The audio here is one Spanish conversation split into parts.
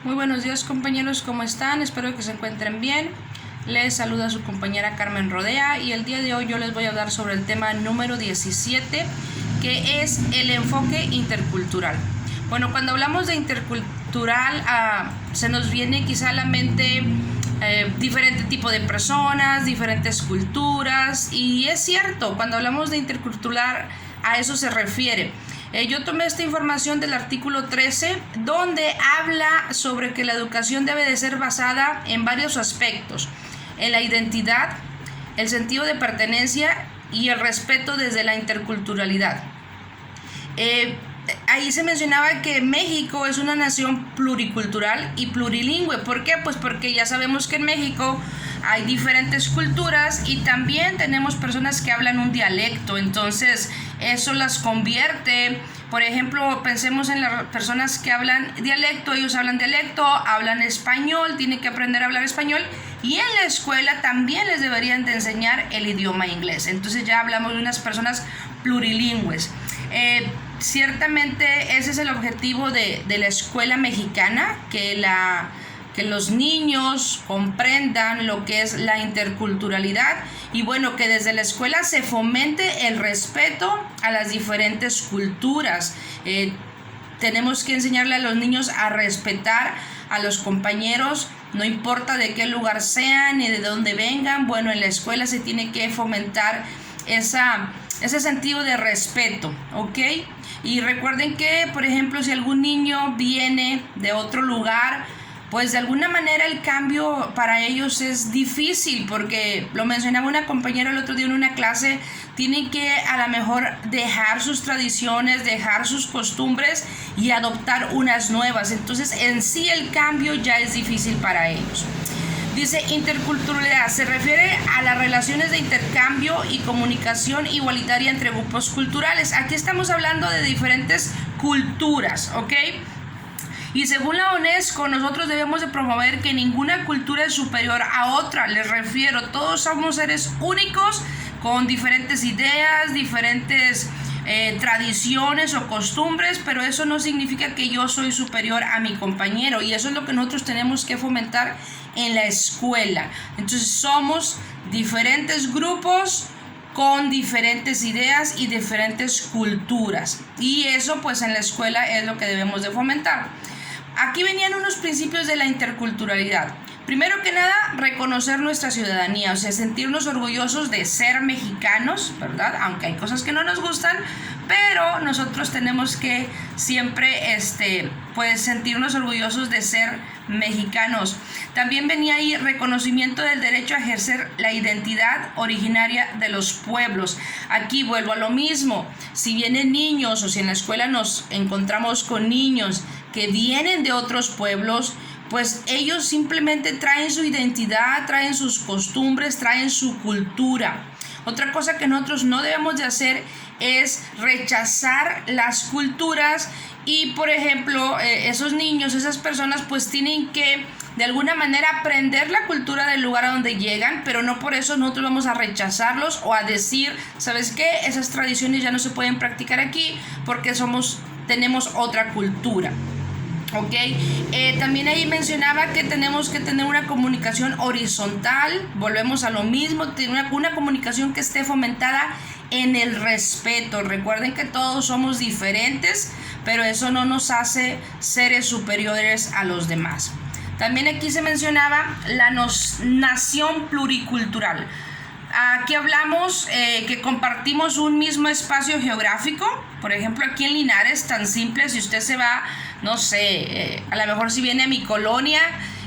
Muy buenos días, compañeros, ¿cómo están? Espero que se encuentren bien. Les saluda su compañera Carmen Rodea y el día de hoy yo les voy a hablar sobre el tema número 17, que es el enfoque intercultural. Bueno, cuando hablamos de intercultural se nos viene quizá a la mente diferente tipo de personas, diferentes culturas, y es cierto, cuando hablamos de intercultural a eso se refiere. Yo tomé esta información del artículo 13, donde habla sobre que la educación debe de ser basada en varios aspectos: en la identidad, el sentido de pertenencia y el respeto desde la interculturalidad. Ahí se mencionaba que México es una nación pluricultural y plurilingüe. ¿Por qué? Pues porque ya sabemos que en México hay diferentes culturas y también tenemos personas que hablan un dialecto, entonces eso las convierte. Por ejemplo, pensemos en las personas que hablan dialecto, ellos hablan dialecto, hablan español, tienen que aprender a hablar español, y en la escuela también les deberían de enseñar el idioma inglés. Entonces ya hablamos de unas personas plurilingües. Ciertamente ese es el objetivo de la escuela mexicana, que los niños comprendan lo que es la interculturalidad y bueno, que desde la escuela se fomente el respeto a las diferentes culturas. Tenemos que enseñarle a los niños a respetar a los compañeros, no importa de qué lugar sean ni de dónde vengan. Bueno, en la escuela se tiene que fomentar ese sentido de respeto, ¿ok? Y recuerden que, por ejemplo, si algún niño viene de otro lugar, pues de alguna manera el cambio para ellos es difícil, porque lo mencionaba una compañera el otro día en una clase, tienen que a lo mejor dejar sus tradiciones, dejar sus costumbres y adoptar unas nuevas. Entonces en sí el cambio ya es difícil para ellos. Dice interculturalidad, se refiere a las relaciones de intercambio y comunicación igualitaria entre grupos culturales. Aquí estamos hablando de diferentes culturas, ¿ok? Y según la UNESCO, nosotros debemos de promover que ninguna cultura es superior a otra. Les refiero, todos somos seres únicos con diferentes ideas, diferentes tradiciones o costumbres, pero eso no significa que yo soy superior a mi compañero, y eso es lo que nosotros tenemos que fomentar en la escuela. Entonces somos diferentes grupos con diferentes ideas y diferentes culturas, y eso pues en la escuela es lo que debemos de fomentar. Aquí venían unos principios de la interculturalidad. Primero que nada, reconocer nuestra ciudadanía, o sea, sentirnos orgullosos de ser mexicanos, ¿verdad? Aunque hay cosas que no nos gustan, pero nosotros tenemos que siempre pues sentirnos orgullosos de ser mexicanos. También venía ahí reconocimiento del derecho a ejercer la identidad originaria de los pueblos. Aquí vuelvo a lo mismo. Si vienen niños o si en la escuela nos encontramos con niños que vienen de otros pueblos, pues ellos simplemente traen su identidad, traen sus costumbres, traen su cultura. Otra cosa que nosotros no debemos de hacer es rechazar las culturas y, por ejemplo, esos niños, esas personas, pues tienen que de alguna manera aprender la cultura del lugar a donde llegan, pero no por eso nosotros vamos a rechazarlos o a decir, ¿sabes qué? Esas tradiciones ya no se pueden practicar aquí porque tenemos otra cultura. Ok, también ahí mencionaba que tenemos que tener una comunicación horizontal. Volvemos a lo mismo, tener una comunicación que esté fomentada en el respeto. Recuerden que todos somos diferentes, pero eso no nos hace seres superiores a los demás. También aquí se mencionaba la nación pluricultural. Aquí hablamos que compartimos un mismo espacio geográfico. Por ejemplo, aquí en Linares, tan simple, si usted se va, no sé, a lo mejor si viene a mi colonia,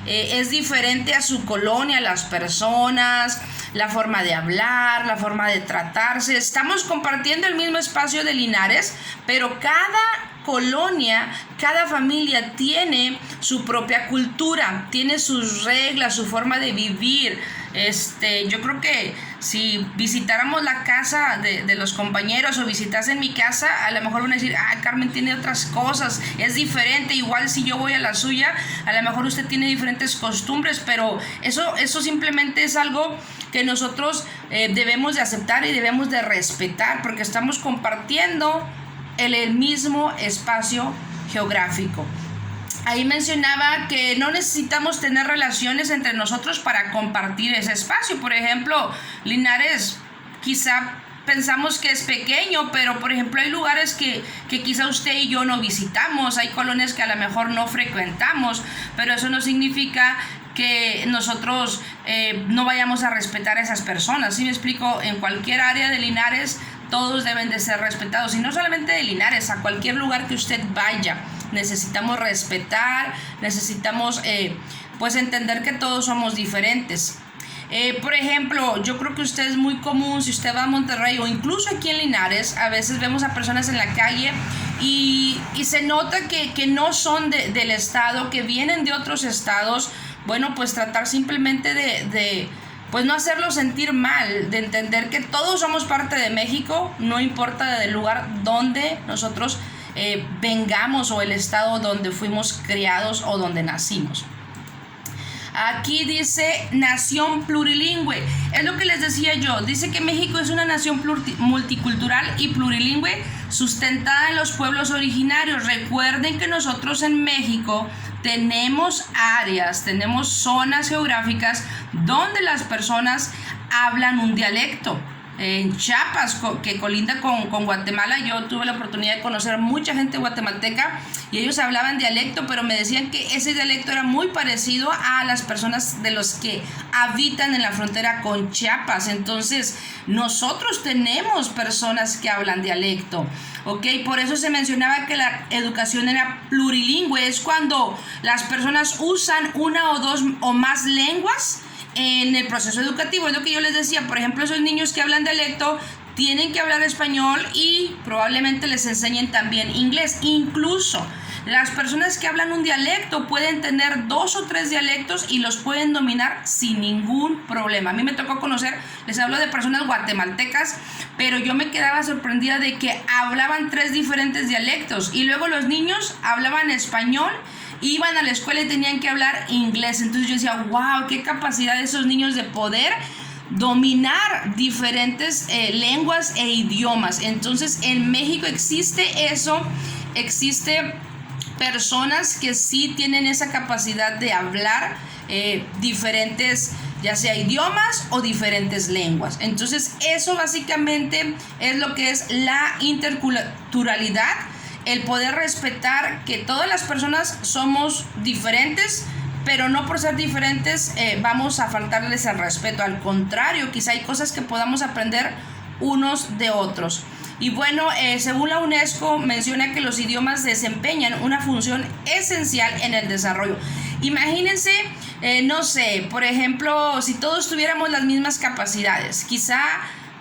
es diferente a su colonia, las personas, la forma de hablar, la forma de tratarse. Estamos compartiendo el mismo espacio de Linares, pero cada colonia, cada familia tiene su propia cultura, tiene sus reglas, su forma de vivir. Yo creo que si visitáramos la casa de los compañeros o visitasen mi casa, a lo mejor van a decir, Carmen tiene otras cosas, es diferente. Igual si yo voy a la suya, a lo mejor usted tiene diferentes costumbres, pero eso simplemente es algo que nosotros debemos de aceptar y debemos de respetar, porque estamos compartiendo el mismo espacio geográfico. ahí mencionaba que no necesitamos tener relaciones entre nosotros para compartir ese espacio. Por ejemplo, Linares quizá pensamos que es pequeño, pero por ejemplo hay lugares que quizá usted y yo no visitamos, hay colonias que a lo mejor no frecuentamos, pero eso no significa que nosotros no vayamos a respetar a esas personas. ¿Sí me explico? En cualquier área de Linares todos deben de ser respetados, y no solamente de Linares, a cualquier lugar que usted vaya necesitamos respetar, necesitamos pues entender que todos somos diferentes. Por ejemplo, yo creo que usted es muy común, si usted va a Monterrey o incluso aquí en Linares, a veces vemos a personas en la calle y se nota que no son del estado, que vienen de otros estados. Bueno, pues tratar simplemente de pues no hacerlo sentir mal, de entender que todos somos parte de México, no importa del lugar donde nosotros vengamos o el estado donde fuimos criados o donde nacimos. Aquí dice nación plurilingüe. Es lo que les decía yo. Dice que México es una nación multicultural y plurilingüe sustentada en los pueblos originarios. Recuerden que nosotros en México tenemos áreas, tenemos zonas geográficas donde las personas hablan un dialecto. En Chiapas, que colinda con Guatemala, yo tuve la oportunidad de conocer a mucha gente guatemalteca y ellos hablaban dialecto, pero me decían que ese dialecto era muy parecido a las personas de los que habitan en la frontera con Chiapas. Entonces, nosotros tenemos personas que hablan dialecto, ¿ok? Por eso se mencionaba que la educación era plurilingüe, es cuando las personas usan una o dos o más lenguas en el proceso educativo. Es lo que yo les decía, por ejemplo, esos niños que hablan dialecto tienen que hablar español y probablemente les enseñen también inglés. Incluso las personas que hablan un dialecto pueden tener 2 o 3 dialectos y los pueden dominar sin ningún problema. A mí me tocó conocer, les hablo de personas guatemaltecas, pero yo me quedaba sorprendida de que hablaban 3 diferentes dialectos y luego los niños hablaban español, iban a la escuela y tenían que hablar inglés. Entonces yo decía, wow, qué capacidad de esos niños de poder dominar diferentes lenguas e idiomas. Entonces en México existe eso, existe personas que sí tienen esa capacidad de hablar diferentes, ya sea idiomas o diferentes lenguas. Entonces eso básicamente es lo que es la interculturalidad, el poder respetar que todas las personas somos diferentes, pero no por ser diferentes vamos a faltarles el respeto. Al contrario, quizá hay cosas que podamos aprender unos de otros. Y bueno, según la UNESCO menciona que los idiomas desempeñan una función esencial en el desarrollo. Imagínense, no sé, por ejemplo, si todos tuviéramos las mismas capacidades, quizá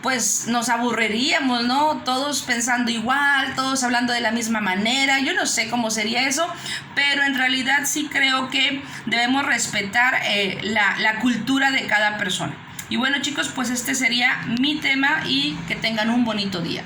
pues nos aburriríamos, ¿no? Todos pensando igual, todos hablando de la misma manera. Yo no sé cómo sería eso, pero en realidad sí creo que debemos respetar la cultura de cada persona. Y bueno, chicos, pues este sería mi tema y que tengan un bonito día.